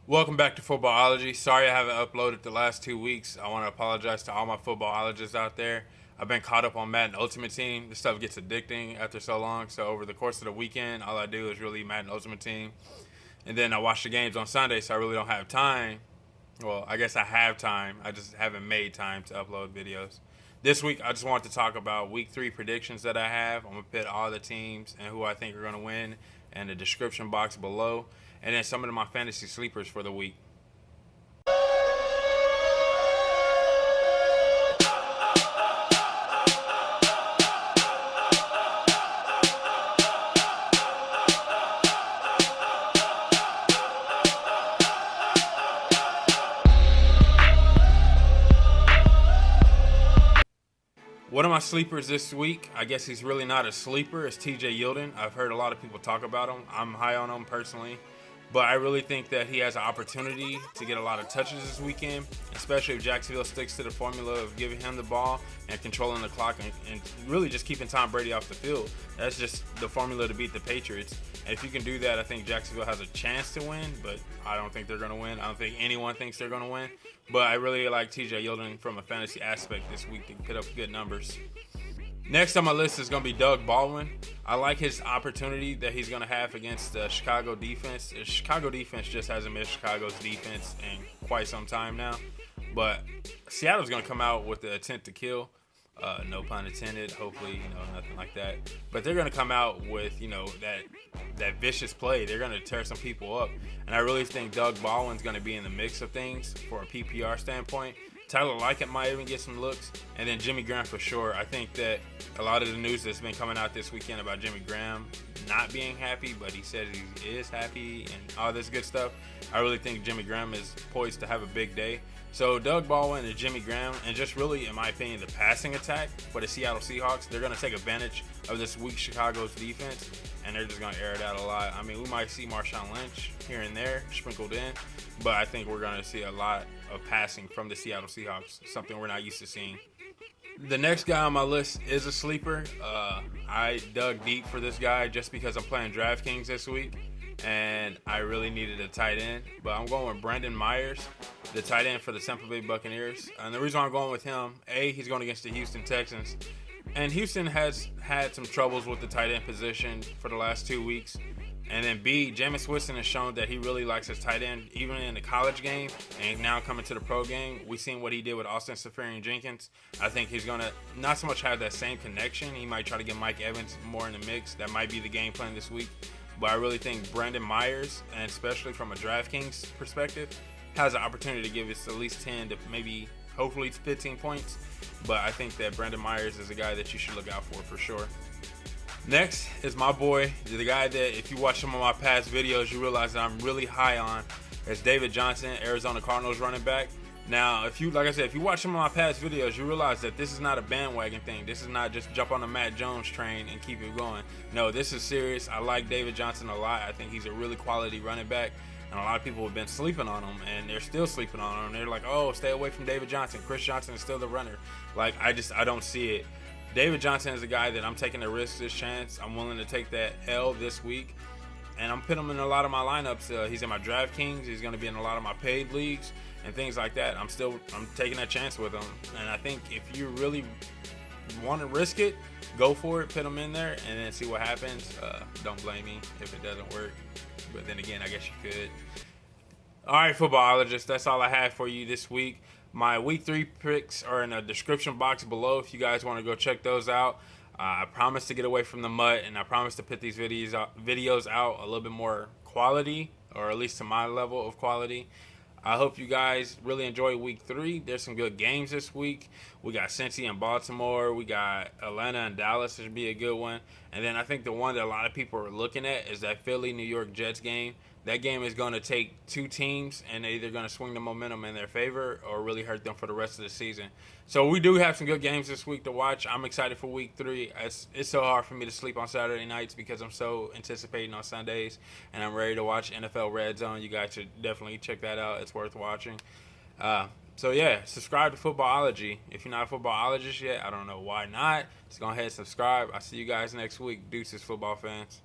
Welcome back to Footballology. Sorry I haven't uploaded the last 2 weeks. I want to apologize to all my footballologists out there. I've been caught up on Madden Ultimate Team. This stuff gets addicting after so long. So over the course of the weekend, all I do is really Madden Ultimate Team. And then I watch the games on Sunday, so I really don't have time. Well, I guess I have time. I just haven't made time to upload videos. This week, I just want to talk about Week 3 predictions that I have. I'm going to put all the teams and who I think are going to win in the description box below. And then some of my fantasy sleepers for the week. One of my sleepers this week, I guess he's really not a sleeper, is TJ Yeldon. I've heard a lot of people talk about him. I'm high on him personally. But I really think that he has an opportunity to get a lot of touches this weekend, especially if Jacksonville sticks to the formula of giving him the ball and controlling the clock and really just keeping Tom Brady off the field. That's just the formula to beat the Patriots. And if you can do that, I think Jacksonville has a chance to win, but I don't think they're going to win. I don't think anyone thinks they're going to win. But I really like TJ Yeldon from a fantasy aspect this week to put up good numbers. Next on my list is going to be Doug Baldwin. I like his opportunity that he's going to have against the Chicago defense. The Chicago defense just hasn't been Chicago's defense in quite some time now. But Seattle's going to come out with the intent to kill. No pun intended. Hopefully, nothing like that. But they're going to come out with, that vicious play. They're going to tear some people up. And I really think Doug Baldwin's going to be in the mix of things for a PPR standpoint. Tyler Lockett might even get some looks, and then Jimmy Graham for sure. I think that a lot of the news that's been coming out this weekend about Jimmy Graham not being happy, but he says he is happy and all this good stuff. I really think Jimmy Graham is poised to have a big day. So Doug Baldwin and Jimmy Graham, and just really, in my opinion, the passing attack for the Seattle Seahawks, they're going to take advantage of this weak Chicago's defense, and they're just going to air it out a lot. I mean, we might see Marshawn Lynch here and there sprinkled in, but I think we're going to see a lot of passing from the Seattle Seahawks, something we're not used to seeing. The next guy on my list is a sleeper. I dug deep for this guy just because I'm playing DraftKings this week, and I really needed a tight end. But I'm going with Brandon Myers, the tight end for the Tampa Bay Buccaneers. And the reason why I'm going with him, A, he's going against the Houston Texans. And Houston has had some troubles with the tight end position for the last 2 weeks. And then B, Jameis Winston has shown that he really likes his tight end, even in the college game, and now coming to the pro game. We've seen what he did with Austin Seferian-Jenkins. I think he's going to not so much have that same connection. He might try to get Mike Evans more in the mix. That might be the game plan this week. But I really think Brandon Myers, and especially from a DraftKings perspective, has an opportunity to give us at least 10 to maybe, hopefully, 15 points. But I think that Brandon Myers is a guy that you should look out for sure. Next is my boy, the guy that if you watch some of my past videos, you realize that I'm really high on. It's David Johnson, Arizona Cardinals running back. Now, if you watch some of my past videos, you realize that this is not a bandwagon thing. This is not just jump on the Matt Jones train and keep it going. No, this is serious. I like David Johnson a lot. I think he's a really quality running back. And a lot of people have been sleeping on him, and they're still sleeping on him. They're like, oh, stay away from David Johnson. Chris Johnson is still the runner. Like, I don't see it. David Johnson is a guy that I'm taking a risk this chance. I'm willing to take that L this week. And I'm putting him in a lot of my lineups. He's in my DraftKings. He's going to be in a lot of my paid leagues and things like that. I'm taking that chance with him. And I think if you really want to risk it, go for it. Put him in there and then see what happens. Don't blame me if it doesn't work. But then again, I guess you could. All right, footballologists, that's all I have for you this week. My Week 3 picks are in the description box below if you guys want to go check those out. I promise to get away from the mutt, and I promise to put these videos out a little bit more quality, or at least to my level of quality. I hope you guys really enjoy Week 3. There's some good games this week. We got Cincy and Baltimore. We got Atlanta and Dallas. Should be a good one. And then I think the one that a lot of people are looking at is that Philly-New York Jets game. That game is going to take two teams, and they're either going to swing the momentum in their favor or really hurt them for the rest of the season. So we do have some good games this week to watch. I'm excited for Week 3. It's so hard for me to sleep on Saturday nights because I'm so anticipating on Sundays, and I'm ready to watch NFL Red Zone. You guys should definitely check that out. It's worth watching. So, yeah, subscribe to Footballology. If you're not a footballologist yet, I don't know why not. Just go ahead and subscribe. I'll see you guys next week. Deuces, football fans.